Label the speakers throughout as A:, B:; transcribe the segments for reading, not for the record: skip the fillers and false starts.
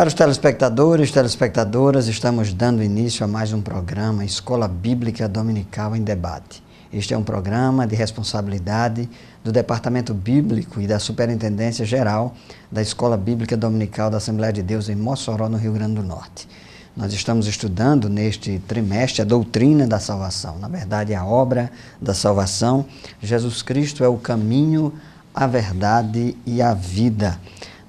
A: Caros telespectadores, telespectadoras, estamos dando início a mais um programa Escola Bíblica Dominical em Debate. Este é um programa de responsabilidade do Departamento Bíblico e da Superintendência Geral da Escola Bíblica Dominical da Assembleia de Deus em Mossoró, no Rio Grande do Norte. Nós estamos estudando neste trimestre a doutrina da salvação, na verdade a obra da salvação. Jesus Cristo é o caminho, a verdade e a vida.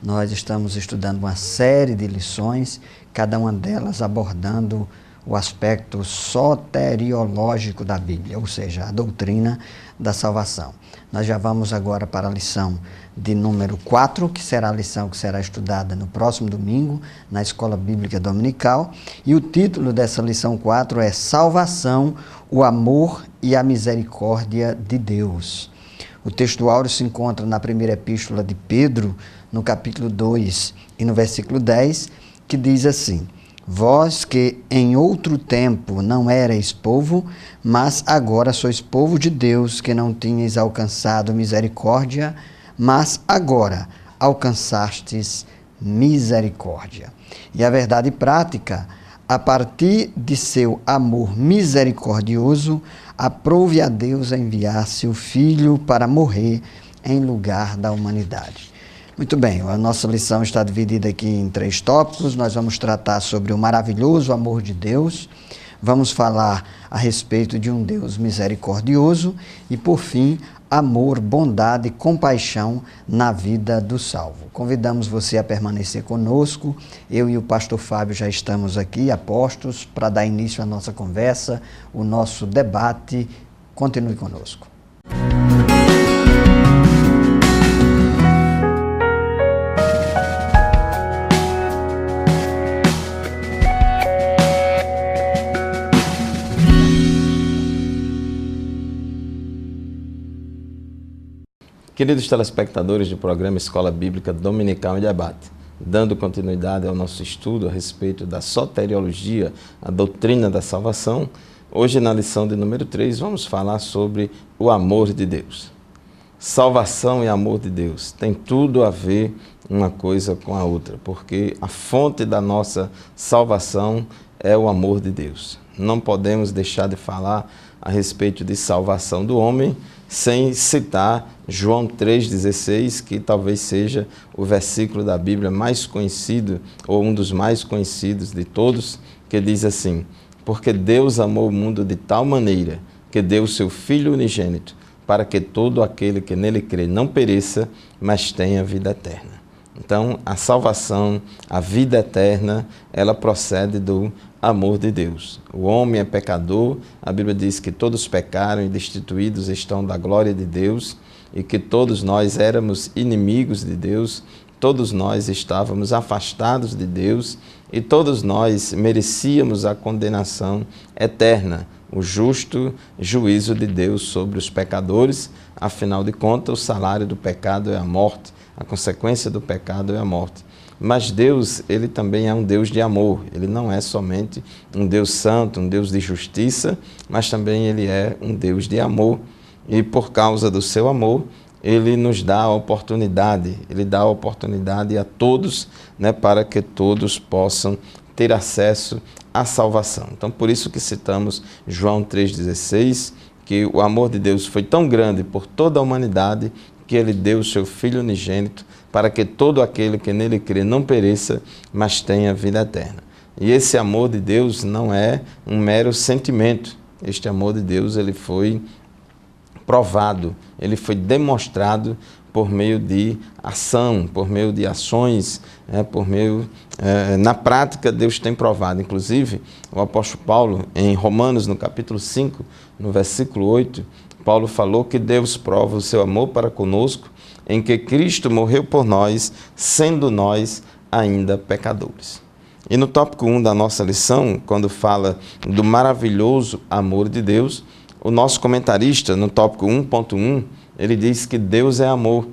A: Nós estamos estudando uma série de lições, cada uma delas abordando o aspecto soteriológico da Bíblia, ou seja, a doutrina da salvação. Nós já vamos agora para a lição de número 4, que será a lição que será estudada no próximo domingo, na Escola Bíblica Dominical. E o título dessa lição 4 é Salvação, o amor e a misericórdia de Deus. O texto áureo se encontra na primeira epístola de Pedro, no capítulo 2 e no versículo 10, que diz assim: Vós que em outro tempo não erais povo, mas agora sois povo de Deus, que não tinhais alcançado misericórdia, mas agora alcançastes misericórdia. E a verdade prática, a partir de seu amor misericordioso, aprouve a Deus a enviar seu Filho para morrer em lugar da humanidade. Muito bem, a nossa lição está dividida aqui em 3 tópicos. Nós vamos tratar sobre o maravilhoso amor de Deus, vamos falar a respeito de um Deus misericordioso e, por fim, amor, bondade e compaixão na vida do salvo. Convidamos você a permanecer conosco. Eu e o pastor Fábio já estamos aqui, apostos, para dar início à nossa conversa, o nosso debate. Continue conosco.
B: Queridos telespectadores do programa Escola Bíblica Dominical em Debate, dando continuidade ao nosso estudo a respeito da soteriologia, a doutrina da salvação, hoje na lição de número 3 vamos falar sobre o amor de Deus. Salvação e amor de Deus tem tudo a ver uma coisa com a outra, porque a fonte da nossa salvação é o amor de Deus. Não podemos deixar de falar a respeito de salvação do homem sem citar João 3,16, que talvez seja o versículo da Bíblia mais conhecido, ou um dos mais conhecidos de todos, que diz assim: Porque Deus amou o mundo de tal maneira que deu o seu Filho unigênito, para que todo aquele que nele crê não pereça, mas tenha vida eterna. Então, a salvação, a vida eterna, ela procede do amor de Deus. O homem é pecador, a Bíblia diz que todos pecaram e destituídos estão da glória de Deus, e que todos nós éramos inimigos de Deus, todos nós estávamos afastados de Deus, e todos nós merecíamos a condenação eterna, o justo juízo de Deus sobre os pecadores. Afinal de contas, o salário do pecado é a morte, a consequência do pecado é a morte. Mas Deus, Ele também é um Deus de amor. Ele não é somente um Deus santo, um Deus de justiça, mas também Ele é um Deus de amor. E por causa do seu amor, Ele nos dá a oportunidade, Ele dá a oportunidade a todos, para que todos possam ter acesso à salvação. Então, por isso que citamos João 3,16, que o amor de Deus foi tão grande por toda a humanidade, que Ele deu o seu Filho unigênito, para que todo aquele que nele crê não pereça, mas tenha vida eterna. E esse amor de Deus não é um mero sentimento. Este amor de Deus, ele foi provado, ele foi demonstrado por meio de ação, por meio de ações, na prática Deus tem provado. Inclusive, o apóstolo Paulo, em Romanos, no capítulo 5, no versículo 8, Paulo falou que Deus prova o seu amor para conosco, em que Cristo morreu por nós, sendo nós ainda pecadores. E no tópico 1 da nossa lição, quando fala do maravilhoso amor de Deus, o nosso comentarista, no tópico 1.1, ele diz que Deus é amor.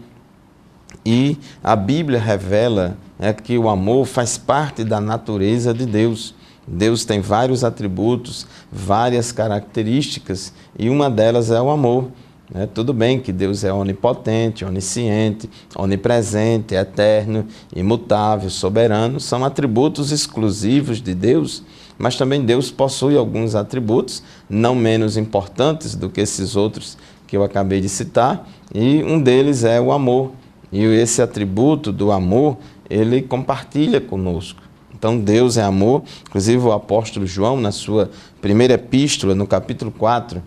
B: E a Bíblia revela que o amor faz parte da natureza de Deus. Deus tem vários atributos, várias características, e uma delas é o amor. né? Tudo bem que Deus é onipotente, onisciente, onipresente, eterno, imutável, soberano, são atributos exclusivos de Deus, mas também Deus possui alguns atributos não menos importantes do que esses outros que eu acabei de citar, e um deles é o amor. E esse atributo do amor, ele compartilha conosco. Então Deus é amor. Inclusive o apóstolo João, na sua primeira epístola, no capítulo 4,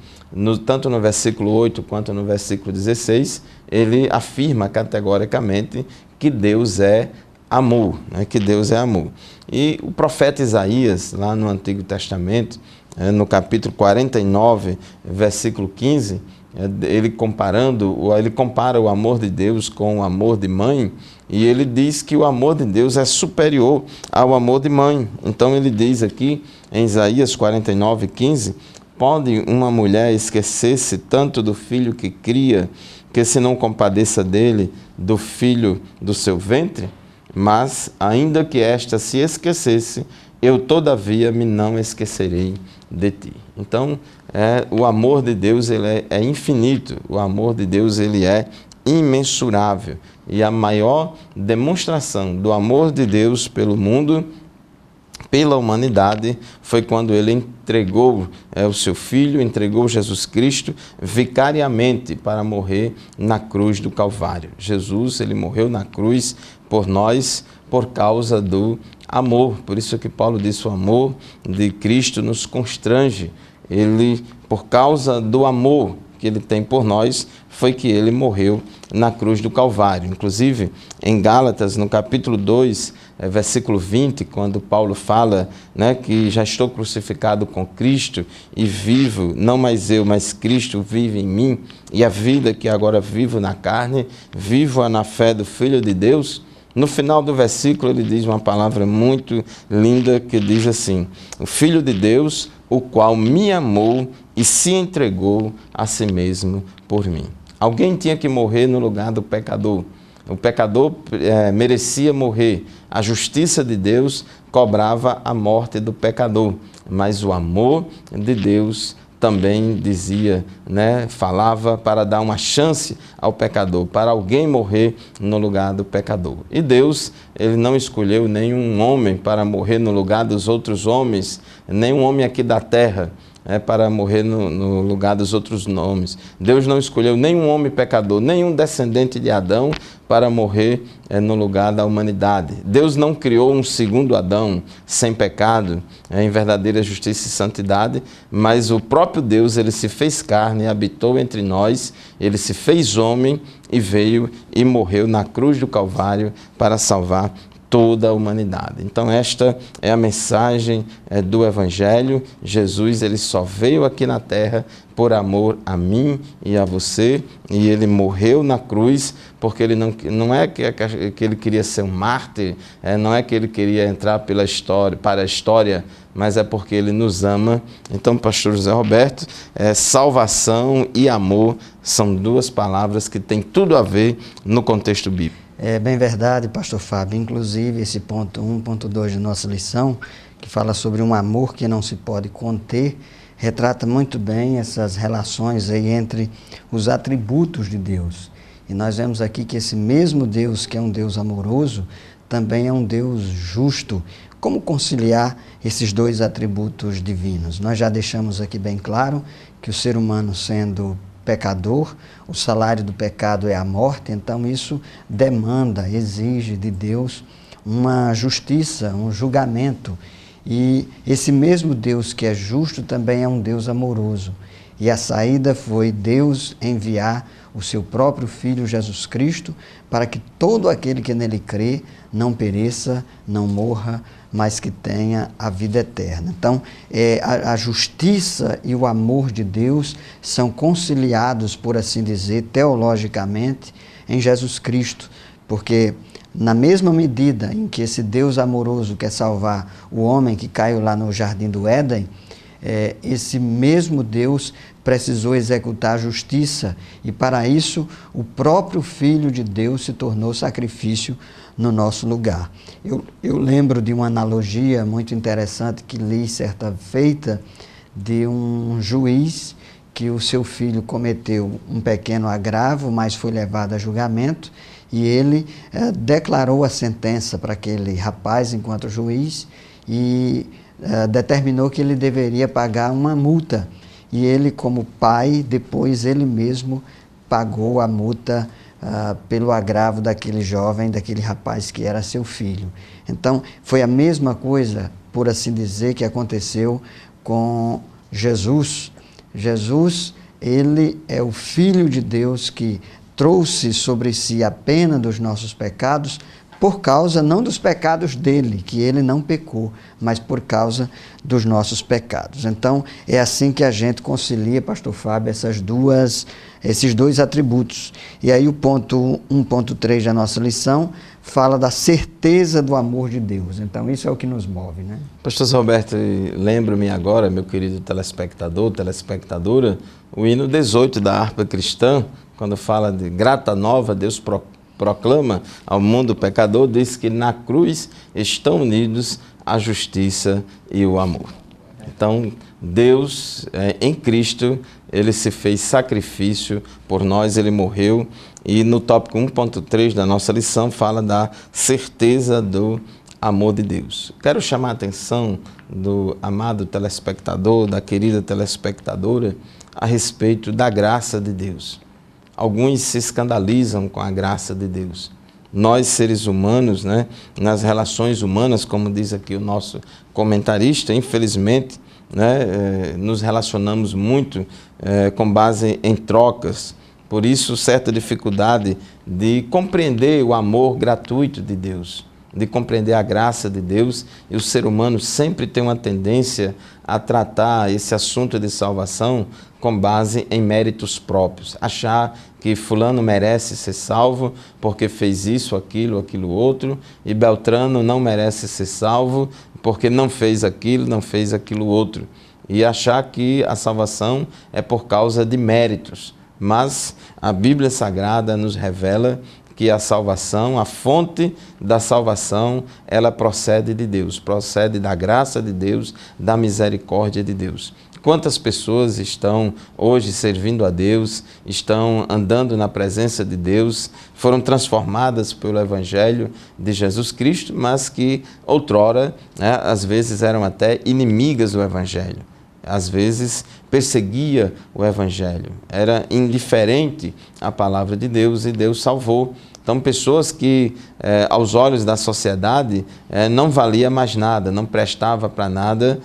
B: tanto no versículo 8 quanto no versículo 16, ele afirma categoricamente que Deus é amor, né? Que Deus é amor. E o profeta Isaías, lá no Antigo Testamento, no capítulo 49, versículo 15, ele compara o amor de Deus com o amor de mãe, e ele diz que o amor de Deus é superior ao amor de mãe. Então ele diz aqui em Isaías 49, 15, pode uma mulher esquecer-se tanto do filho que cria, que se não compadeça dele, do filho do seu ventre? Mas, ainda que esta se esquecesse, eu todavia me não esquecerei de ti. Então, o amor de Deus ele é infinito, o amor de Deus ele é imensurável. E a maior demonstração do amor de Deus pelo mundo, pela humanidade, foi quando ele entregou o seu Filho, entregou Jesus Cristo vicariamente para morrer na cruz do Calvário. Jesus, ele morreu na cruz por nós, por causa do amor. Por isso que Paulo disse, o amor de Cristo nos constrange. Ele, por causa do amor que ele tem por nós, foi que ele morreu na cruz do Calvário. Inclusive, em Gálatas, no capítulo 2, versículo 20, quando Paulo fala, né, que já estou crucificado com Cristo e vivo, não mais eu, mas Cristo vive em mim, e a vida que agora vivo na carne, vivo-a na fé do Filho de Deus. No final do versículo ele diz uma palavra muito linda que diz assim, o Filho de Deus, o qual me amou e se entregou a si mesmo por mim. Alguém tinha que morrer no lugar do pecador. O pecador merecia morrer. A justiça de Deus cobrava a morte do pecador. Mas o amor de Deus também dizia, né, falava para dar uma chance ao pecador, para alguém morrer no lugar do pecador. E Deus, ele não escolheu nenhum homem para morrer no lugar dos outros homens, nenhum homem aqui da terra, para morrer no lugar dos outros nomes. Deus não escolheu nenhum homem pecador, nenhum descendente de Adão para morrer no lugar da humanidade. Deus não criou um segundo Adão sem pecado, em verdadeira justiça e santidade, mas o próprio Deus, ele se fez carne, habitou entre nós, ele se fez homem e veio e morreu na cruz do Calvário para salvar toda a humanidade. Então esta é a mensagem do Evangelho. Jesus, ele só veio aqui na terra por amor a mim e a você, e ele morreu na cruz porque ele não é que ele queria ser um mártir, não é que ele queria entrar para a história, mas é porque ele nos ama. Então, pastor José Roberto, salvação e amor são duas palavras que têm tudo a ver no contexto bíblico.
A: É bem verdade, pastor Fábio. Inclusive, esse ponto 1, ponto 2 de nossa lição, que fala sobre um amor que não se pode conter, retrata muito bem essas relações aí entre os atributos de Deus. E nós vemos aqui que esse mesmo Deus, que é um Deus amoroso, também é um Deus justo. Como conciliar esses dois atributos divinos? Nós já deixamos aqui bem claro que o ser humano, sendo pecador, o salário do pecado é a morte, então isso demanda, exige de Deus uma justiça, um julgamento. E esse mesmo Deus que é justo também é um Deus amoroso. E a saída foi Deus enviar o seu próprio Filho Jesus Cristo para que todo aquele que nele crê não pereça, não morra, mas que tenha a vida eterna. Então, a justiça e o amor de Deus são conciliados, por assim dizer, teologicamente, em Jesus Cristo, porque na mesma medida em que esse Deus amoroso quer salvar o homem que caiu lá no Jardim do Éden, esse mesmo Deus precisou executar a justiça, e para isso o próprio Filho de Deus se tornou sacrifício no nosso lugar. Eu lembro de uma analogia muito interessante que li certa feita de um juiz que o seu filho cometeu um pequeno agravo, mas foi levado a julgamento, e ele declarou a sentença para aquele rapaz enquanto juiz e determinou que ele deveria pagar uma multa. E ele, como pai, depois ele mesmo pagou a multa pelo agravo daquele jovem, daquele rapaz que era seu filho. Então, foi a mesma coisa, por assim dizer, que aconteceu com Jesus. Jesus, ele é o Filho de Deus que trouxe sobre si a pena dos nossos pecados, por causa não dos pecados dele, que ele não pecou, mas por causa dos nossos pecados. Então, é assim que a gente concilia, pastor Fábio, esses dois atributos. E aí o ponto 1.3 da nossa lição fala da certeza do amor de Deus. Então, isso é o que nos move, né?
B: Pastor Roberto, lembro-me agora, meu querido telespectador, telespectadora, o hino 18 da harpa cristã, quando fala de grata nova, Deus proclama ao mundo pecador, diz que na cruz estão unidos a justiça e o amor. Então, Deus, em Cristo, ele se fez sacrifício por nós, ele morreu. E no tópico 1.3 da nossa lição fala da certeza do amor de Deus. Quero chamar a atenção do amado telespectador, da querida telespectadora, a respeito da graça de Deus. Alguns se escandalizam com a graça de Deus. Nós, seres humanos, né, nas relações humanas, como diz aqui o nosso comentarista, infelizmente, né, nos relacionamos muito com base em trocas. Por isso, certa dificuldade de compreender o amor gratuito de Deus, de compreender a graça de Deus. E o ser humano sempre tem uma tendência a tratar esse assunto de salvação com base em méritos próprios. Achar que fulano merece ser salvo porque fez isso, aquilo outro, e Beltrano não merece ser salvo porque não fez aquilo outro. E achar que a salvação é por causa de méritos. Mas a Bíblia Sagrada nos revela que a salvação, a fonte da salvação, ela procede de Deus, procede da graça de Deus, da misericórdia de Deus. Quantas pessoas estão hoje servindo a Deus, estão andando na presença de Deus, foram transformadas pelo Evangelho de Jesus Cristo, mas que outrora, né, às vezes eram até inimigas do Evangelho. Às vezes perseguia o Evangelho, era indiferente à palavra de Deus e Deus salvou. Então, pessoas que, aos olhos da sociedade, não valia mais nada, não prestava para nada,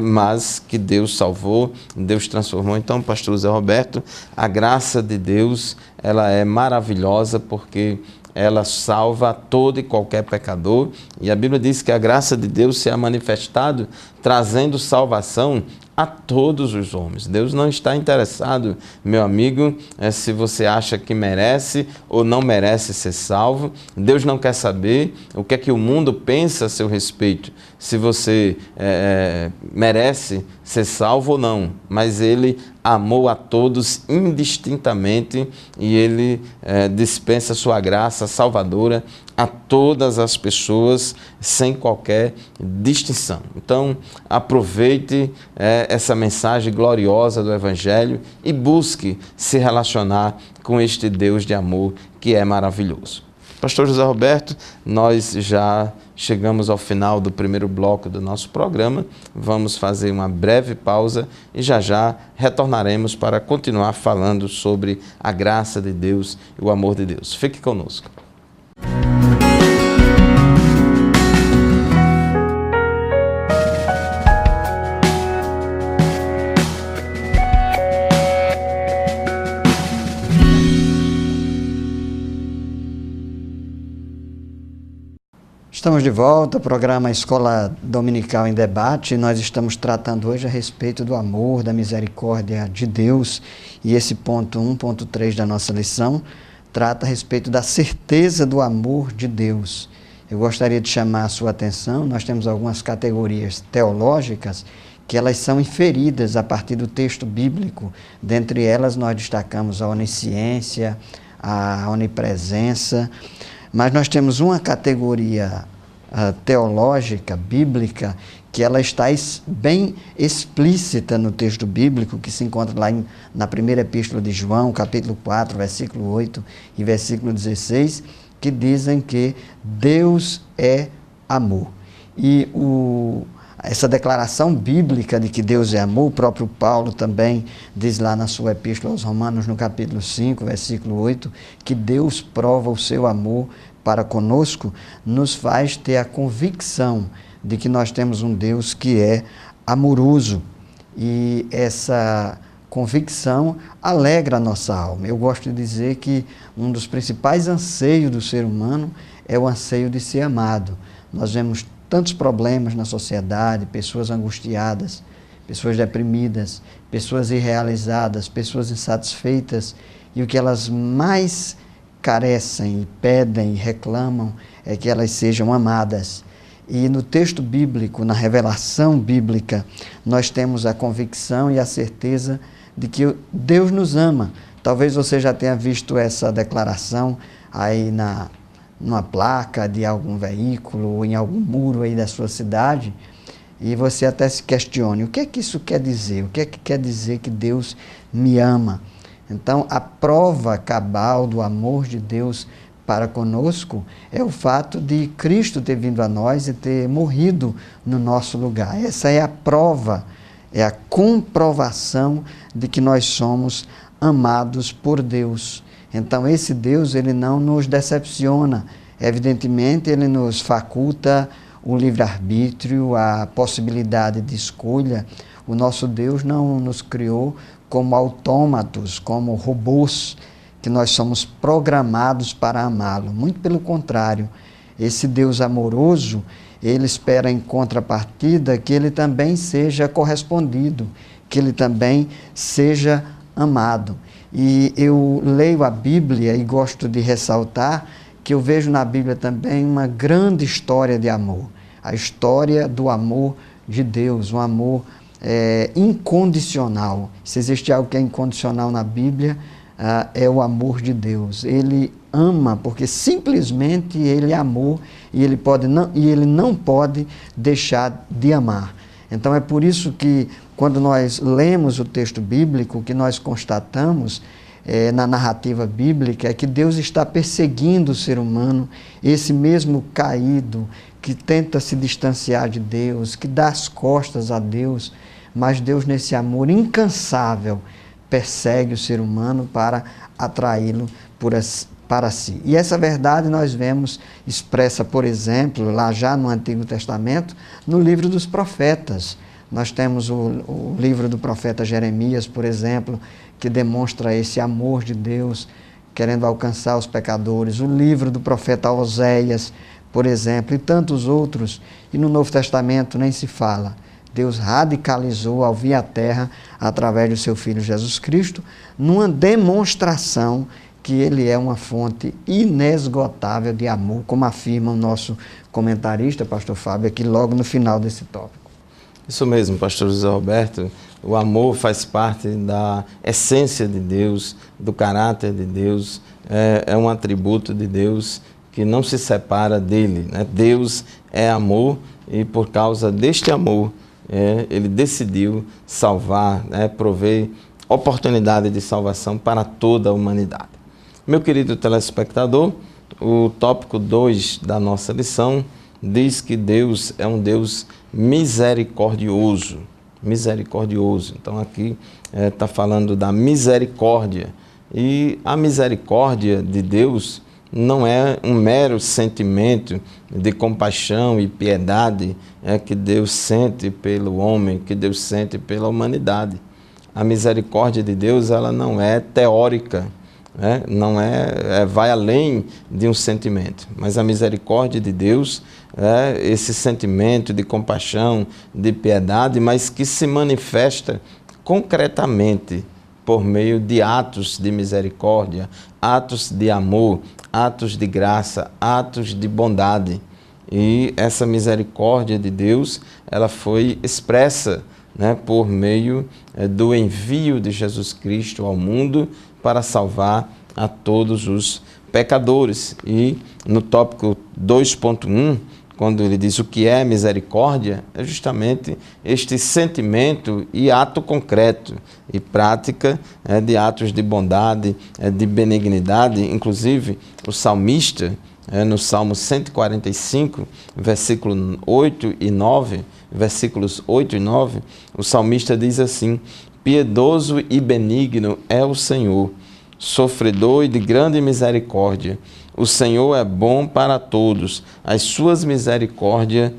B: mas que Deus salvou, Deus transformou. Então, pastor Zé Roberto, a graça de Deus, ela é maravilhosa porque ela salva todo e qualquer pecador. E a Bíblia diz que a graça de Deus se é manifestado trazendo salvação a todos os homens. Deus não está interessado, meu amigo, se você acha que merece ou não merece ser salvo. Deus não quer saber o que é que o mundo pensa a seu respeito, se você merece ser salvo ou não, mas Ele amou a todos indistintamente e Ele dispensa sua graça salvadora a todas as pessoas sem qualquer distinção. Então, aproveite essa mensagem gloriosa do Evangelho e busque se relacionar com este Deus de amor que é maravilhoso. Pastor José Roberto, nós já chegamos ao final do primeiro bloco do nosso programa. Vamos fazer uma breve pausa e já retornaremos para continuar falando sobre a graça de Deus e o amor de Deus. Fique conosco.
A: Estamos de volta ao programa Escola Dominical em Debate. Nós estamos tratando hoje a respeito do amor, da misericórdia de Deus. E esse ponto 1.3 da nossa lição trata a respeito da certeza do amor de Deus. Eu gostaria de chamar a sua atenção. Nós temos algumas categorias teológicas que elas são inferidas a partir do texto bíblico. Dentre elas nós destacamos a onisciência, a onipresença. Mas nós temos uma categoria teológica, bíblica, que ela está bem explícita no texto bíblico, que se encontra lá na primeira epístola de João, capítulo 4, versículo 8 e versículo 16, que dizem que Deus é amor. E essa declaração bíblica de que Deus é amor, o próprio Paulo também diz lá na sua epístola aos Romanos, no capítulo 5, versículo 8, que Deus prova o seu amor para conosco, nos faz ter a convicção de que nós temos um Deus que é amoroso. E essa convicção alegra a nossa alma. Eu gosto de dizer que um dos principais anseios do ser humano é o anseio de ser amado. Nós vemos tantos problemas na sociedade, pessoas angustiadas, pessoas deprimidas, pessoas irrealizadas, pessoas insatisfeitas, e o que elas mais carecem e pedem e reclamam é que elas sejam amadas. E no texto bíblico, na revelação bíblica, nós temos a convicção e a certeza de que Deus nos ama. Talvez você já tenha visto essa declaração aí numa placa de algum veículo ou em algum muro aí da sua cidade, e você até se questione, o que é que isso quer dizer? O que é que quer dizer que Deus me ama? Então, a prova cabal do amor de Deus para conosco é o fato de Cristo ter vindo a nós e ter morrido no nosso lugar. Essa é a prova, é a comprovação de que nós somos amados por Deus. Então, esse Deus, ele não nos decepciona. Evidentemente, ele nos faculta o livre-arbítrio, a possibilidade de escolha. O nosso Deus não nos criou como autômatos, como robôs, que nós somos programados para amá-lo. Muito pelo contrário, esse Deus amoroso, ele espera em contrapartida que ele também seja correspondido, que ele também seja amado. E eu leio a Bíblia e gosto de ressaltar que eu vejo na Bíblia também uma grande história de amor. A história do amor de Deus, um amor incondicional. Se existe algo que é incondicional na Bíblia, é o amor de Deus. Ele ama porque simplesmente ele amou e ele não pode deixar de amar. Então é por isso que quando nós lemos o texto bíblico, o que nós constatamos na narrativa bíblica é que Deus está perseguindo o ser humano, esse mesmo caído que tenta se distanciar de Deus, que dá as costas a Deus, mas Deus, nesse amor incansável, persegue o ser humano para atraí-lo para si. E essa verdade nós vemos expressa, por exemplo, lá já no Antigo Testamento, no livro dos profetas. Nós temos o livro do profeta Jeremias, por exemplo, que demonstra esse amor de Deus, querendo alcançar os pecadores. O livro do profeta Oséias, por exemplo, e tantos outros. E no Novo Testamento nem se fala. Deus radicalizou ao vir à Terra, através do seu Filho Jesus Cristo, numa demonstração que ele é uma fonte inesgotável de amor, como afirma o nosso comentarista, pastor Fábio, aqui logo no final desse tópico.
B: Isso mesmo, pastor José Roberto. O amor faz parte da essência de Deus, do caráter de Deus, é um atributo de Deus que não se separa dele, né? Deus é amor e por causa deste amor, ele decidiu salvar, prover oportunidade de salvação para toda a humanidade. Meu querido telespectador, o tópico 2 da nossa lição diz que Deus é um Deus misericordioso. Misericordioso. Então aqui está falando da misericórdia. E a misericórdia de Deus não é um mero sentimento de compaixão e piedade que Deus sente pelo homem, que Deus sente pela humanidade. A misericórdia de Deus, ela não é teórica, não vai além de um sentimento, mas a misericórdia de Deus é esse sentimento de compaixão, de piedade, mas que se manifesta concretamente por meio de atos de misericórdia, atos de amor, atos de graça, atos de bondade. E essa misericórdia de Deus, ela foi expressa por meio do envio de Jesus Cristo ao mundo para salvar a todos os pecadores. E no tópico 2.1, quando ele diz o que é misericórdia, é justamente este sentimento e ato concreto e prática de atos de bondade, de benignidade. Inclusive, o salmista, no Salmo 145, versículo 8 e 9, versículos 8 e 9, o salmista diz assim: piedoso e benigno é o Senhor, sofredor e de grande misericórdia. O Senhor é bom para todos, as suas misericórdias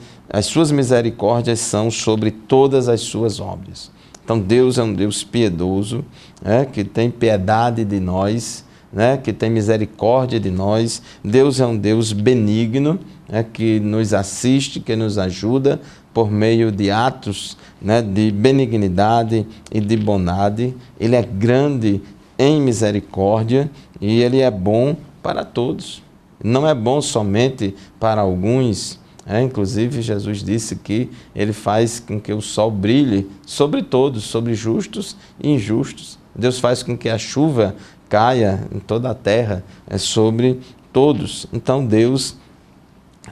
B: são sobre todas as suas obras. Então Deus é um Deus piedoso, que tem piedade de nós, que tem misericórdia de nós. Deus é um Deus benigno, que nos assiste, que nos ajuda por meio de atos de benignidade e de bondade. Ele é grande em misericórdia e Ele é bom para todos. Não é bom somente para alguns. Inclusive, Jesus disse que Ele faz com que o sol brilhe sobre todos, sobre justos e injustos. Deus faz com que a chuva caia em toda a terra, sobre todos. Então,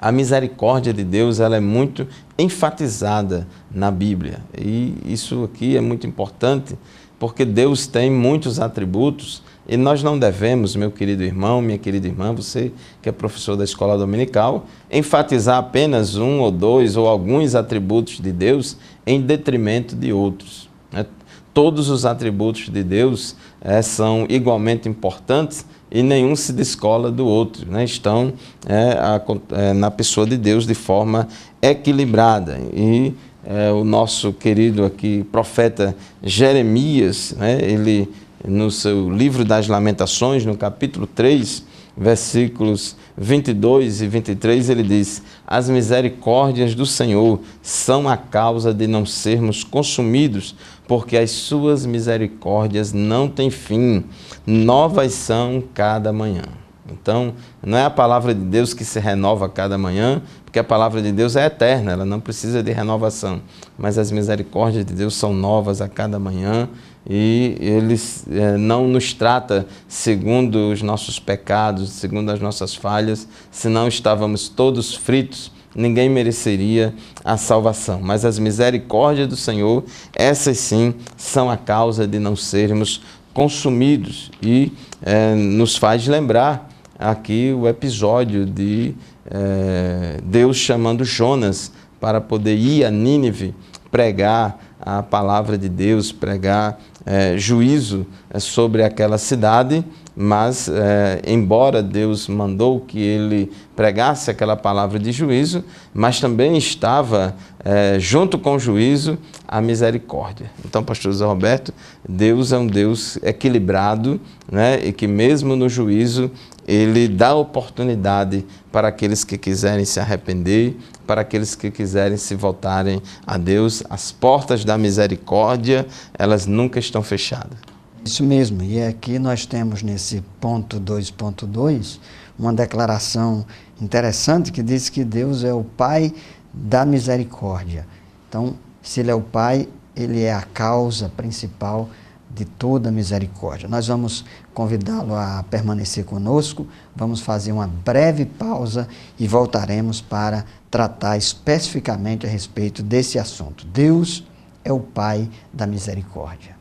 B: a misericórdia de Deus, ela é muito enfatizada na Bíblia. E isso aqui é muito importante, porque Deus tem muitos atributos e nós não devemos, meu querido irmão, minha querida irmã, você que é professor da escola dominical, enfatizar apenas um ou dois ou alguns atributos de Deus em detrimento de outros. Todos os atributos de Deus são igualmente importantes e nenhum se descola do outro, estão na pessoa de Deus de forma equilibrada. E o nosso querido aqui profeta Jeremias, ele no seu livro das Lamentações, no capítulo 3, versículos 22 e 23, ele diz: as misericórdias do Senhor são a causa de não sermos consumidos, porque as suas misericórdias não têm fim, novas são cada manhã. Então, não é a palavra de Deus que se renova a cada manhã, porque a palavra de Deus é eterna, ela não precisa de renovação. Mas as misericórdias de Deus são novas a cada manhã e Ele não nos trata segundo os nossos pecados, segundo as nossas falhas, senão estávamos todos fritos, ninguém mereceria a salvação. Mas as misericórdias do Senhor, essas sim, são a causa de não sermos consumidos e nos faz lembrar aqui o episódio de Deus chamando Jonas para poder ir a Nínive pregar a palavra de Deus, pregar juízo sobre aquela cidade, mas embora Deus mandou que ele pregasse aquela palavra de juízo, mas também estava junto com o juízo a misericórdia. Então, pastor José Roberto, Deus é um Deus equilibrado, e que mesmo no juízo Ele dá oportunidade para aqueles que quiserem se arrepender, para aqueles que quiserem se voltarem a Deus. As portas da misericórdia, elas nunca estão fechadas.
A: Isso mesmo, e aqui nós temos nesse ponto 2.2 uma declaração interessante que diz que Deus é o Pai da misericórdia. Então, se Ele é o Pai, Ele é a causa principal de toda a misericórdia. Nós vamos convidá-lo a permanecer conosco, vamos fazer uma breve pausa e voltaremos para tratar especificamente a respeito desse assunto. Deus é o Pai da misericórdia.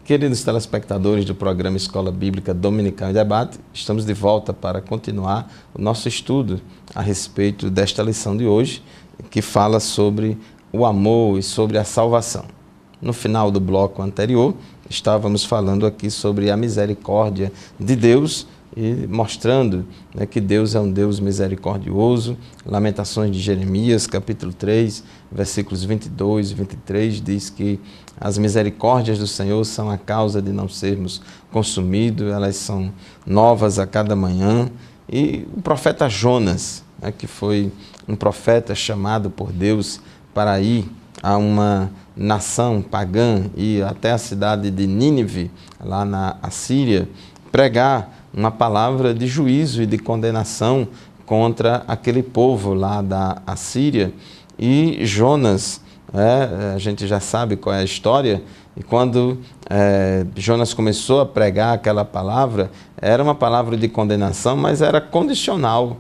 B: Queridos telespectadores do programa Escola Bíblica Dominical em Debate, estamos de volta para continuar o nosso estudo a respeito desta lição de hoje, que fala sobre o amor e sobre a salvação. No final do bloco anterior, estávamos falando aqui sobre a misericórdia de Deus e mostrando que Deus é um Deus misericordioso. Lamentações de Jeremias, capítulo 3, versículos 22 e 23, diz que as misericórdias do Senhor são a causa de não sermos consumidos, elas são novas a cada manhã. E o profeta Jonas, que foi um profeta chamado por Deus para ir a uma nação pagã e até a cidade de Nínive, lá na Assíria, pregar uma palavra de juízo e de condenação contra aquele povo lá da Assíria. E Jonas, a gente já sabe qual é a história, e quando Jonas começou a pregar aquela palavra, era uma palavra de condenação, mas era condicional.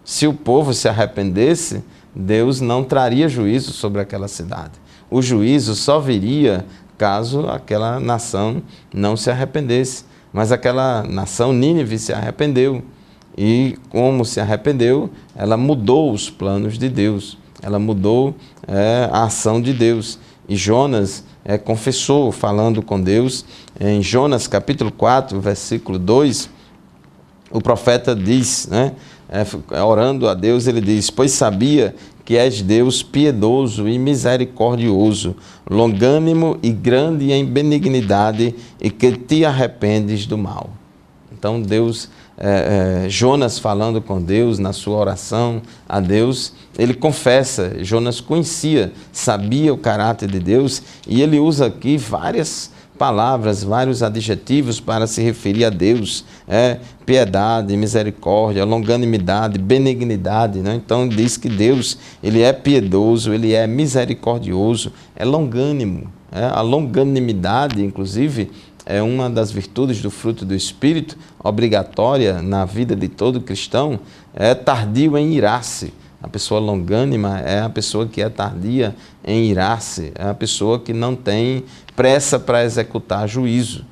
B: Se o povo se arrependesse, Deus não traria juízo sobre aquela cidade. O juízo só viria caso aquela nação não se arrependesse. Mas aquela nação, Nínive, se arrependeu. E como se arrependeu, ela mudou os planos de Deus. Ela mudou a ação de Deus. E Jonas confessou, falando com Deus, em Jonas capítulo 4, versículo 2, o profeta diz, orando a Deus, ele diz: pois sabia que és Deus piedoso e misericordioso, longânimo e grande em benignidade, e que te arrependes do mal. Então Deus, Jonas falando com Deus na sua oração a Deus, ele confessa. Jonas conhecia, sabia o caráter de Deus, e ele usa aqui várias palavras, vários adjetivos para se referir a Deus: piedade, misericórdia, longanimidade, benignidade, né? Então diz que Deus, ele é piedoso, ele é misericordioso, é longânimo. A longanimidade, inclusive, é uma das virtudes do fruto do Espírito, obrigatória na vida de todo cristão. É tardio em irar-se. A pessoa longânima é a pessoa que é tardia em irar-se, é a pessoa que não tem pressa para executar juízo.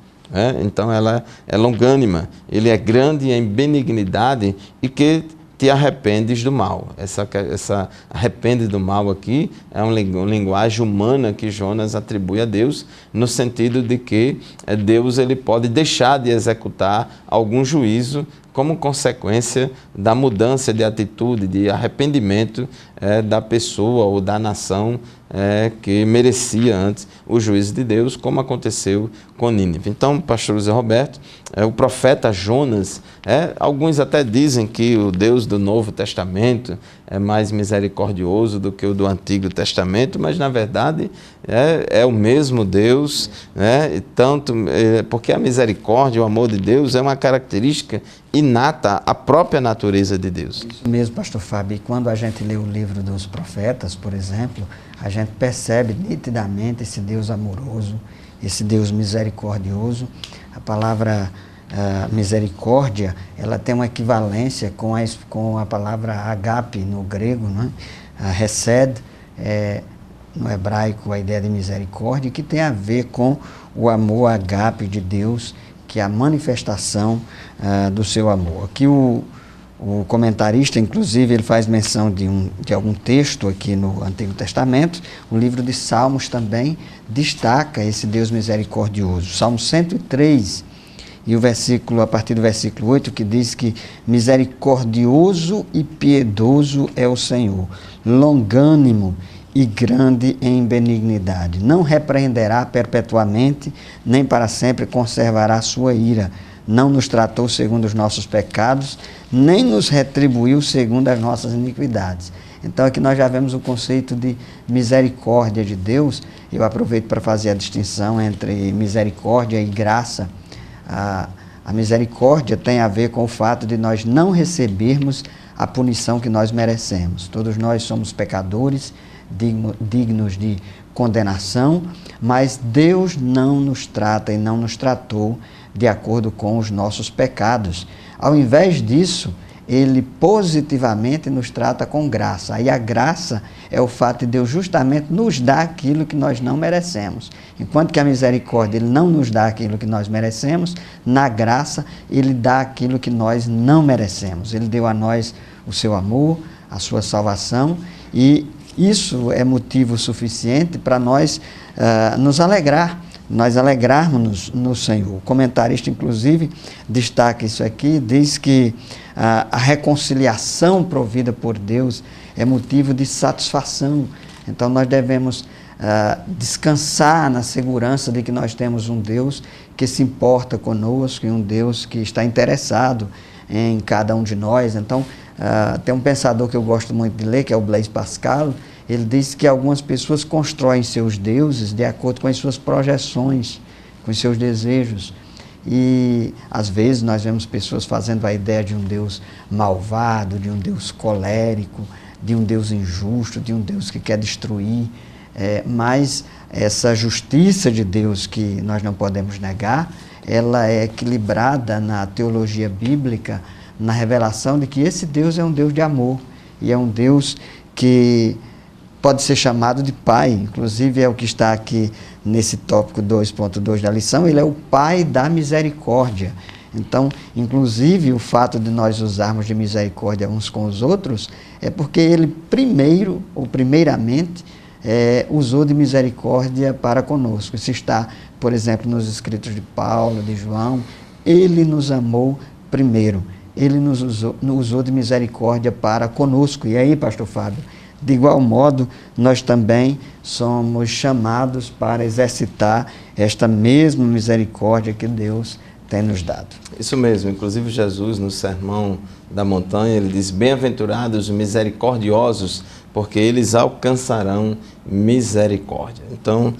B: Então ela é longânima. Ele é grande em benignidade e que te arrependes do mal. Essa arrepende do mal aqui é uma linguagem humana que Jonas atribui a Deus, no sentido de que Deus ele pode deixar de executar algum juízo como consequência da mudança de atitude, de arrependimento da pessoa ou da nação que merecia antes o juízo de Deus, como aconteceu com Nínive. Então, pastor José Roberto, o profeta Jonas, alguns até dizem que o Deus do Novo Testamento é mais misericordioso do que o do Antigo Testamento, mas na verdade é o mesmo Deus, tanto porque a misericórdia, o amor de Deus é uma característica inata à própria natureza de Deus.
A: Isso mesmo, pastor Fábio. E quando a gente lê o livro dos profetas, por exemplo, a gente percebe nitidamente esse Deus amoroso, esse Deus misericordioso. A palavra misericórdia, ela tem uma equivalência com a palavra agape no grego, hesed, no hebraico a ideia de misericórdia, que tem a ver com o amor agape de Deus, que é a manifestação do seu amor. Aqui o comentarista, inclusive, ele faz menção de algum texto aqui no Antigo Testamento. O livro de Salmos também destaca esse Deus misericordioso. Salmo 103, e a partir do versículo 8, que diz que misericordioso e piedoso é o Senhor, longânimo e grande em benignidade. Não repreenderá perpetuamente, nem para sempre conservará sua ira. Não nos tratou segundo os nossos pecados, nem nos retribuiu segundo as nossas iniquidades. Então aqui nós já vemos o conceito de misericórdia de Deus. Eu aproveito para fazer a distinção entre misericórdia e graça. A misericórdia tem a ver com o fato de nós não recebermos a punição que nós merecemos. Todos nós somos pecadores, dignos de condenação, mas Deus não nos trata e não nos tratou de acordo com os nossos pecados. Ao invés disso, Ele positivamente nos trata com graça. Aí a graça é o fato de Deus justamente nos dar aquilo que nós não merecemos. Enquanto que a misericórdia, Ele não nos dá aquilo que nós merecemos, na graça, Ele dá aquilo que nós não merecemos. Ele deu a nós o seu amor, a sua salvação, e isso é motivo suficiente para nós nos alegrarmos no Senhor. O comentarista, inclusive, destaca isso aqui, diz que a reconciliação provida por Deus é motivo de satisfação. Então nós devemos descansar na segurança de que nós temos um Deus que se importa conosco, e um Deus que está interessado em cada um de nós. Então tem um pensador que eu gosto muito de ler, que é o Blaise Pascal. Ele diz que algumas pessoas constroem seus deuses de acordo com as suas projeções, com os seus desejos. E às vezes nós vemos pessoas fazendo a ideia de um Deus malvado, de um Deus colérico, de um Deus injusto, de um Deus que quer destruir. Mas essa justiça de Deus que nós não podemos negar, ela é equilibrada na teologia bíblica, na revelação de que esse Deus é um Deus de amor e é um Deus que pode ser chamado de Pai. Inclusive é o que está aqui nesse tópico 2.2 da lição, ele é o Pai da misericórdia. Então, inclusive, o fato de nós usarmos de misericórdia uns com os outros é porque ele primeiro, ou primeiramente, usou de misericórdia para conosco. Isso está, por exemplo, nos escritos de Paulo, de João. Ele nos amou primeiro. Ele nos usou de misericórdia para conosco. E aí, pastor Fábio, de igual modo, nós também somos chamados para exercitar esta mesma misericórdia que Deus tem nos dado.
B: Isso mesmo. Inclusive, Jesus, no Sermão da Montanha, ele diz: bem-aventurados os misericordiosos, porque eles alcançarão misericórdia. Então,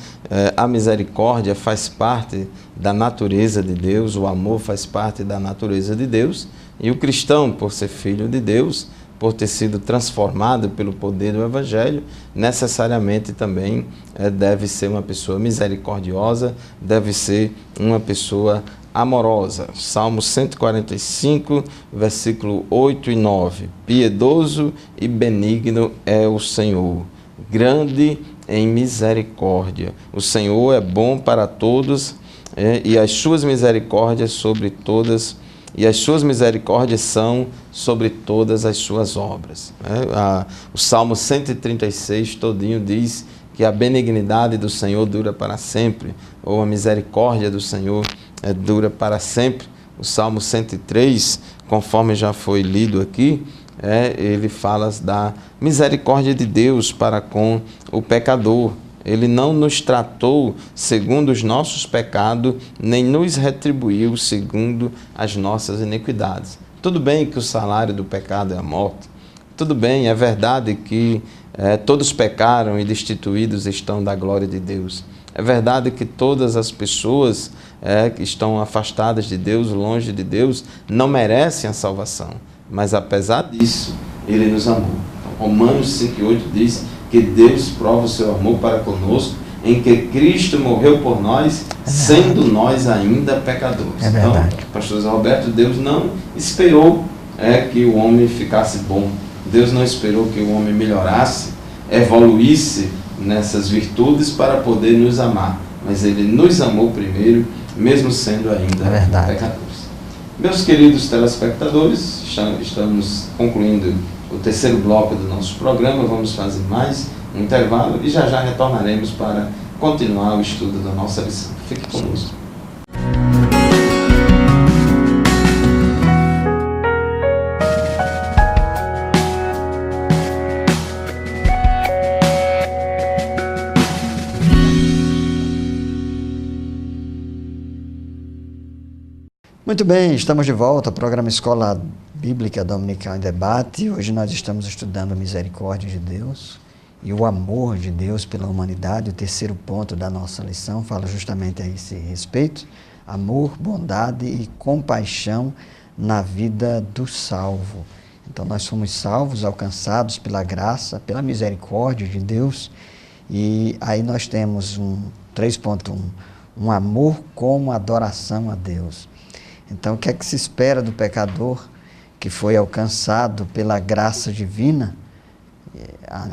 B: a misericórdia faz parte da natureza de Deus, o amor faz parte da natureza de Deus, e o cristão, por ser filho de Deus, por ter sido transformado pelo poder do Evangelho, necessariamente também deve ser uma pessoa misericordiosa, deve ser uma pessoa amorosa. Salmo 145, versículo 8 e 9. Piedoso e benigno é o Senhor, grande em misericórdia. O Senhor é bom para todos, e as suas misericórdias sobre todas, e as suas misericórdias são sobre todas as suas obras. O Salmo 136 todinho diz que a benignidade do Senhor dura para sempre, ou a misericórdia do Senhor dura para sempre. O Salmo 103, conforme já foi lido aqui, ele fala da misericórdia de Deus para com o pecador. Ele não nos tratou segundo os nossos pecados, nem nos retribuiu segundo as nossas iniquidades. Tudo bem que o salário do pecado é a morte. Tudo bem, é verdade que todos pecaram e destituídos estão da glória de Deus. É verdade que todas as pessoas que estão afastadas de Deus, longe de Deus, não merecem a salvação. Mas apesar disso, Ele nos amou. Romanos 5,8 diz que Deus prova o seu amor para conosco, em que Cristo morreu por nós, sendo nós ainda pecadores. Então, pastor Zé Roberto, Deus não esperou que o homem ficasse bom. Deus não esperou que o homem melhorasse, evoluísse nessas virtudes para poder nos amar. Mas Ele nos amou primeiro, mesmo sendo ainda pecadores. Meus queridos telespectadores, estamos concluindo o terceiro bloco do nosso programa. Vamos fazer mais um intervalo e já retornaremos para continuar o estudo da nossa lição. Fique conosco.
A: Muito bem, estamos de volta ao programa Escola Bíblica Dominical em Debate. Hoje nós estamos estudando a misericórdia de Deus e o amor de Deus pela humanidade. O terceiro ponto da nossa lição fala justamente a esse respeito: amor, bondade e compaixão na vida do salvo. Então nós somos salvos, alcançados pela graça, pela misericórdia de Deus, e aí nós temos 3.1, um amor como adoração a Deus. Então, o que é que se espera do pecador que foi alcançado pela graça divina?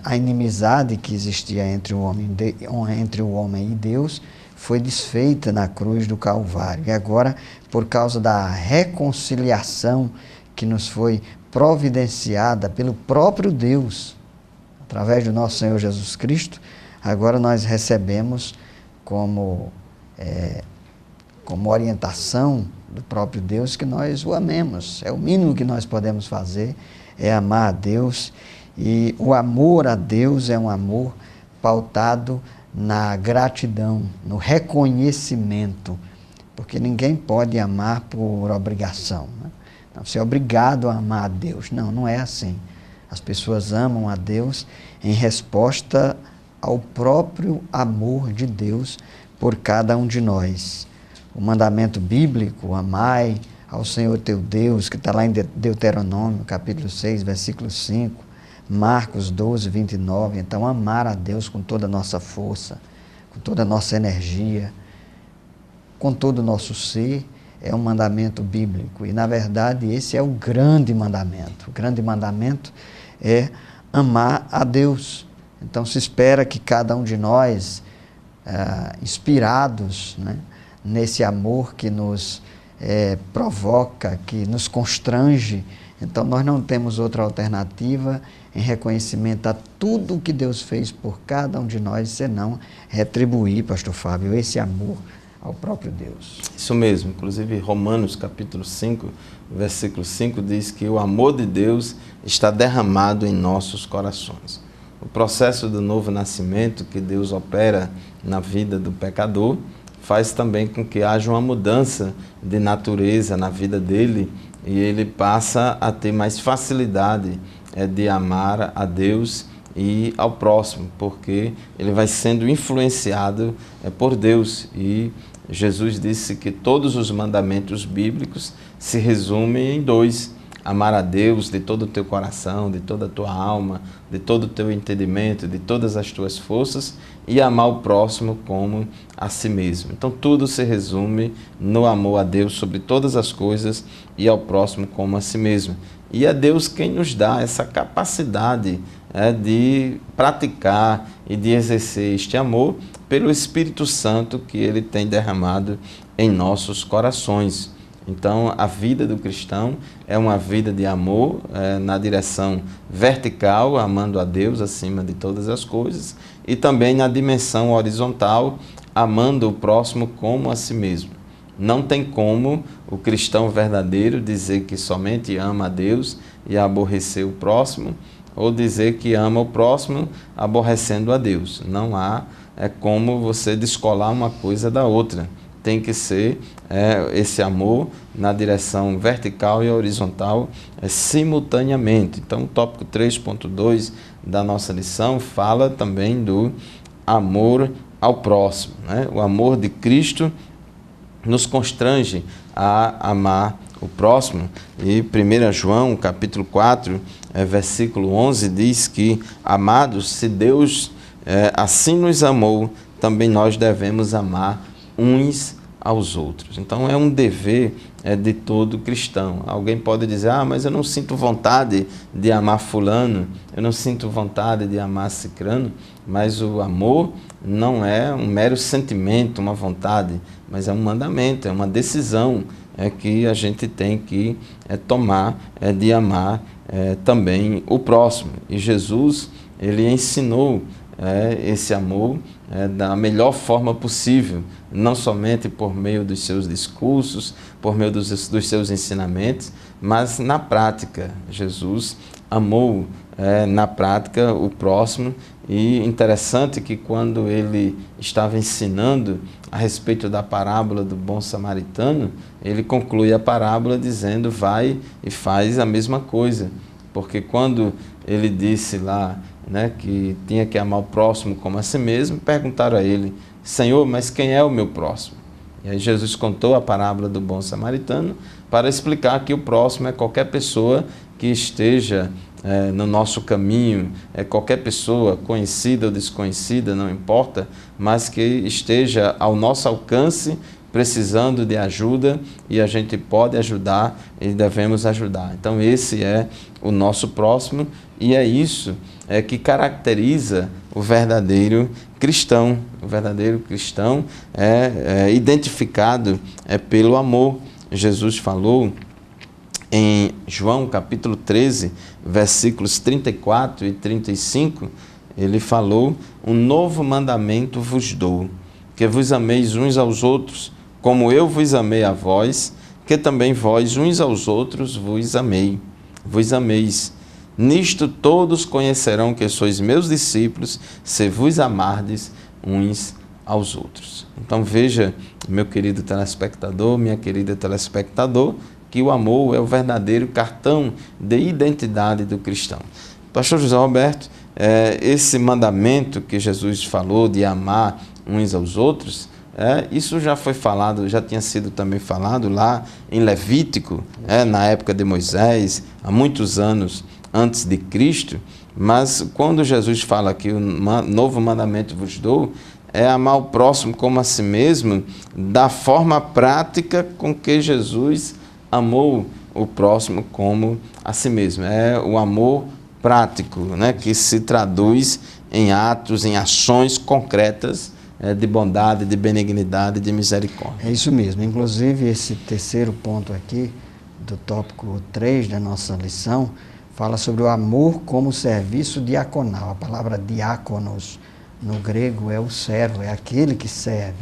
A: A inimizade que existia entre o homem e Deus foi desfeita na cruz do Calvário. E agora, por causa da reconciliação que nos foi providenciada pelo próprio Deus, através do nosso Senhor Jesus Cristo, agora nós recebemos como orientação do próprio Deus que nós o amemos. É o mínimo que nós podemos fazer, é amar a Deus. E o amor a Deus é um amor pautado na gratidão, no reconhecimento, porque ninguém pode amar por obrigação, né? Não, você é obrigado a amar a Deus. Não, não é assim. As pessoas amam a Deus em resposta ao próprio amor de Deus por cada um de nós. o mandamento bíblico, amai ao Senhor teu Deus, que está lá em Deuteronômio, capítulo 6, versículo 5, Marcos 12, 29. Então, amar a Deus com toda a nossa força, com toda a nossa energia, com todo o nosso ser, é um mandamento bíblico. E, na verdade, esse é o grande mandamento. O grande mandamento é amar a Deus. Então, se espera que cada um de nós, inspirados, né, nesse amor que nos provoca, que nos constrange, então nós não temos outra alternativa em reconhecimento a tudo o que Deus fez por cada um de nós, senão retribuir, pastor Fábio, esse amor ao próprio Deus.
B: Isso mesmo, inclusive Romanos capítulo 5, versículo 5 diz que o amor de Deus está derramado em nossos corações. O processo do novo nascimento que Deus opera na vida do pecador faz também com que haja uma mudança de natureza na vida dele e ele passa a ter mais facilidade de amar a Deus e ao próximo, porque ele vai sendo influenciado por Deus. E Jesus disse que todos os mandamentos bíblicos se resumem em dois: amar a Deus de todo o teu coração, de toda a tua alma, de todo o teu entendimento, de todas as tuas forças, e amar o próximo como a si mesmo. Então tudo se resume no amor a Deus sobre todas as coisas e ao próximo como a si mesmo. E é Deus quem nos dá essa capacidade de praticar e de exercer este amor pelo Espírito Santo que Ele tem derramado em nossos corações. Então, a vida do cristão é uma vida de amor na direção vertical, amando a Deus acima de todas as coisas, e também na dimensão horizontal, amando o próximo como a si mesmo. Não tem como o cristão verdadeiro dizer que somente ama a Deus e aborrecer o próximo, ou dizer que ama o próximo aborrecendo a Deus. Não há como você descolar uma coisa da outra. Tem que ser esse amor na direção vertical e horizontal simultaneamente. Então, o tópico 3.2 da nossa lição fala também do amor ao próximo, né? O amor de Cristo nos constrange a amar o próximo. E 1 João, capítulo 4, versículo 11, diz que, amados, se Deus assim nos amou, também nós devemos amar uns aos outros. Então é um dever de todo cristão. Alguém pode dizer, mas eu não sinto vontade de amar fulano, eu não sinto vontade de amar cicrano, mas o amor não é um mero sentimento, uma vontade, mas é um mandamento, é uma decisão que a gente tem que tomar de amar também o próximo. E Jesus, ele ensinou esse amor da melhor forma possível, não somente por meio dos seus discursos, por meio dos seus ensinamentos, mas na prática. Jesus amou na prática o próximo. E interessante que quando ele estava ensinando a respeito da parábola do bom samaritano, ele conclui a parábola dizendo, vai e faz a mesma coisa. Porque quando ele disse lá, que tinha que amar o próximo como a si mesmo, perguntaram a ele, Senhor, mas quem é o meu próximo? E aí Jesus contou a parábola do bom samaritano para explicar que o próximo é qualquer pessoa que esteja no nosso caminho, qualquer pessoa, conhecida ou desconhecida, não importa, mas que esteja ao nosso alcance, precisando de ajuda, e a gente pode ajudar e devemos ajudar. Então esse é o nosso próximo, e é isso que caracteriza o verdadeiro cristão. O verdadeiro cristão é identificado pelo amor. Jesus falou em João capítulo 13, versículos 34 e 35, ele falou, um novo mandamento vos dou, que vos ameis uns aos outros, como eu vos amei a vós, que também vós uns aos outros vos ameis. Nisto todos conhecerão que sois meus discípulos, se vos amardes uns aos outros. Então veja, meu querido telespectador, minha querida telespectador, que o amor é o verdadeiro cartão de identidade do cristão. Pastor José Roberto, esse mandamento que Jesus falou de amar uns aos outros, Isso já foi falado, já tinha sido também falado lá em Levítico, na época de Moisés, há muitos anos antes de Cristo, mas quando Jesus fala que o novo mandamento vos dou, é amar o próximo como a si mesmo, da forma prática com que Jesus amou o próximo como a si mesmo. É o amor prático, né, que se traduz em atos, em ações concretas de bondade, de benignidade, de misericórdia.
A: É isso mesmo. Inclusive, esse terceiro ponto aqui, do tópico 3 da nossa lição, fala sobre o amor como serviço diaconal. A palavra diáconos no grego é o servo, é aquele que serve,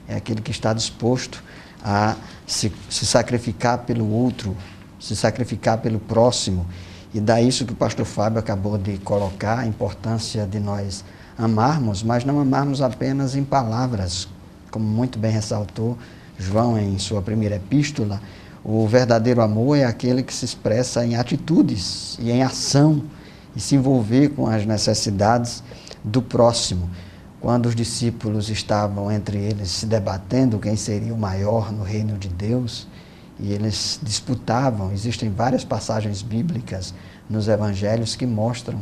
A: é aquele que está disposto a se sacrificar pelo outro, se sacrificar pelo próximo. E daí isso que o pastor Fábio acabou de colocar, a importância de nós amarmos, mas não amarmos apenas em palavras, como muito bem ressaltou João em sua primeira epístola. O verdadeiro amor é aquele que se expressa em atitudes e em ação, e se envolver com as necessidades do próximo. Quando os discípulos estavam entre eles se debatendo quem seria o maior no reino de Deus, e eles disputavam, existem várias passagens bíblicas nos evangelhos que mostram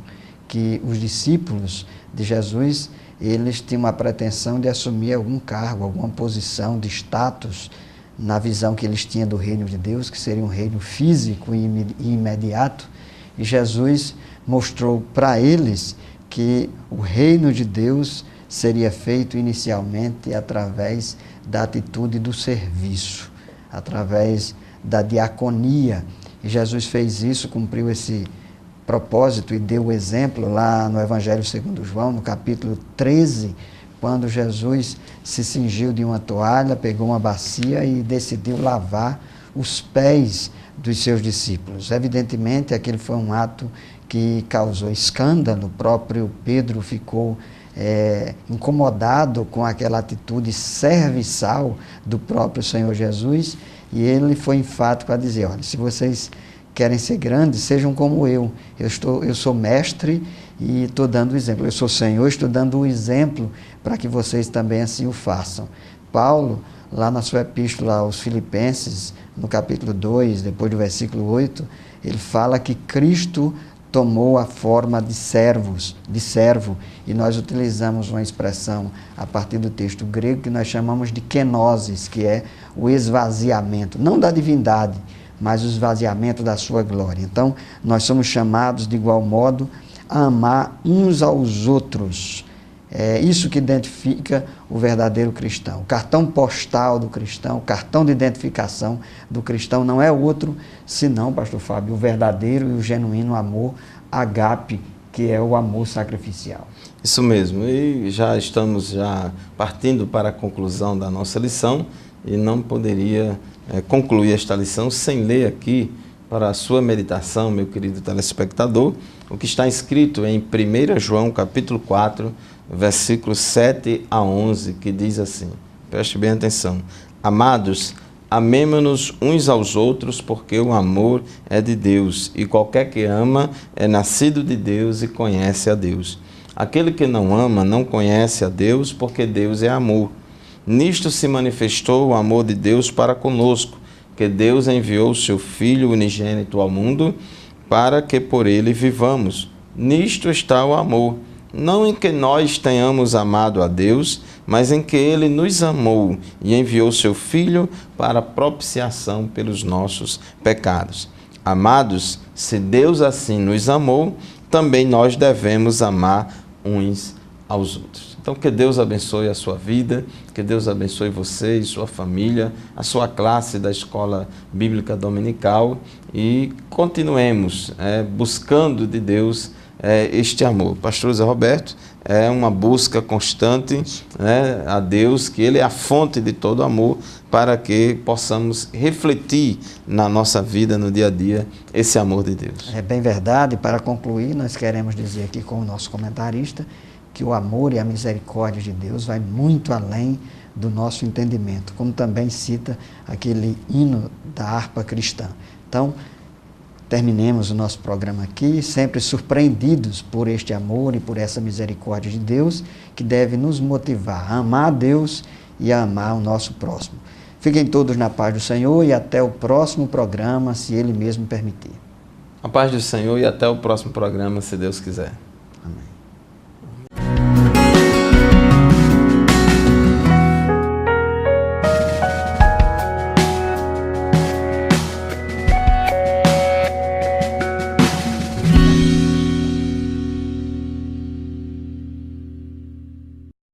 A: que os discípulos de Jesus, eles tinham a pretensão de assumir algum cargo, alguma posição de status na visão que eles tinham do reino de Deus, que seria um reino físico e imediato, e Jesus mostrou para eles que o reino de Deus seria feito inicialmente através da atitude do serviço, através da diaconia. E Jesus fez isso, cumpriu esse propósito e deu o exemplo lá no Evangelho segundo João, no capítulo 13, quando Jesus se cingiu de uma toalha, pegou uma bacia e decidiu lavar os pés dos seus discípulos. Evidentemente, aquele foi um ato que causou escândalo. O próprio Pedro ficou incomodado com aquela atitude serviçal do próprio Senhor Jesus, e ele foi enfático a dizer: olha, se vocês querem ser grandes, sejam como eu sou mestre e estou dando o exemplo, eu sou Senhor, estou dando o exemplo para que vocês também assim o façam. Paulo, lá na sua epístola aos Filipenses, no capítulo 2, depois do versículo 8, ele fala que Cristo tomou a forma de servo, e nós utilizamos uma expressão a partir do texto grego que nós chamamos de kenosis, que é o esvaziamento, não da divindade, mas o esvaziamento da sua glória. Então, nós somos chamados de igual modo a amar uns aos outros. É isso que identifica o verdadeiro cristão. O cartão postal do cristão, o cartão de identificação do cristão não é outro senão, pastor Fábio, o verdadeiro e o genuíno amor agape, que é o amor sacrificial.
B: Isso mesmo. E já estamos partindo para a conclusão da nossa lição, e não poderia concluir esta lição sem ler aqui para a sua meditação, meu querido telespectador, o que está escrito em 1 João capítulo 4, versículos 7 a 11, que diz assim, preste bem atenção: amados, amemo-nos uns aos outros, porque o amor é de Deus, e qualquer que ama é nascido de Deus e conhece a Deus. Aquele que não ama não conhece a Deus, porque Deus é amor. Nisto se manifestou o amor de Deus para conosco, que Deus enviou o seu Filho unigênito ao mundo, para que por ele vivamos. Nisto está o amor, não em que nós tenhamos amado a Deus, mas em que Ele nos amou e enviou seu Filho para propiciação pelos nossos pecados. Amados, se Deus assim nos amou, também nós devemos amar uns aos outros. Então, que Deus abençoe a sua vida, que Deus abençoe você e sua família, a sua classe da Escola Bíblica Dominical, e continuemos buscando de Deus este amor. Pastor Zé Roberto, é uma busca constante a Deus, que Ele é a fonte de todo amor, para que possamos refletir na nossa vida, no dia a dia, esse amor de Deus.
A: É bem verdade. Para concluir, nós queremos dizer aqui com o nosso comentarista que o amor e a misericórdia de Deus vai muito além do nosso entendimento, como também cita aquele hino da harpa cristã. Então, terminemos o nosso programa aqui, sempre surpreendidos por este amor e por essa misericórdia de Deus, que deve nos motivar a amar a Deus e a amar o nosso próximo. Fiquem todos na paz do Senhor e até o próximo programa, se Ele mesmo permitir.
B: A paz do Senhor e até o próximo programa, se Deus quiser.
A: Amém.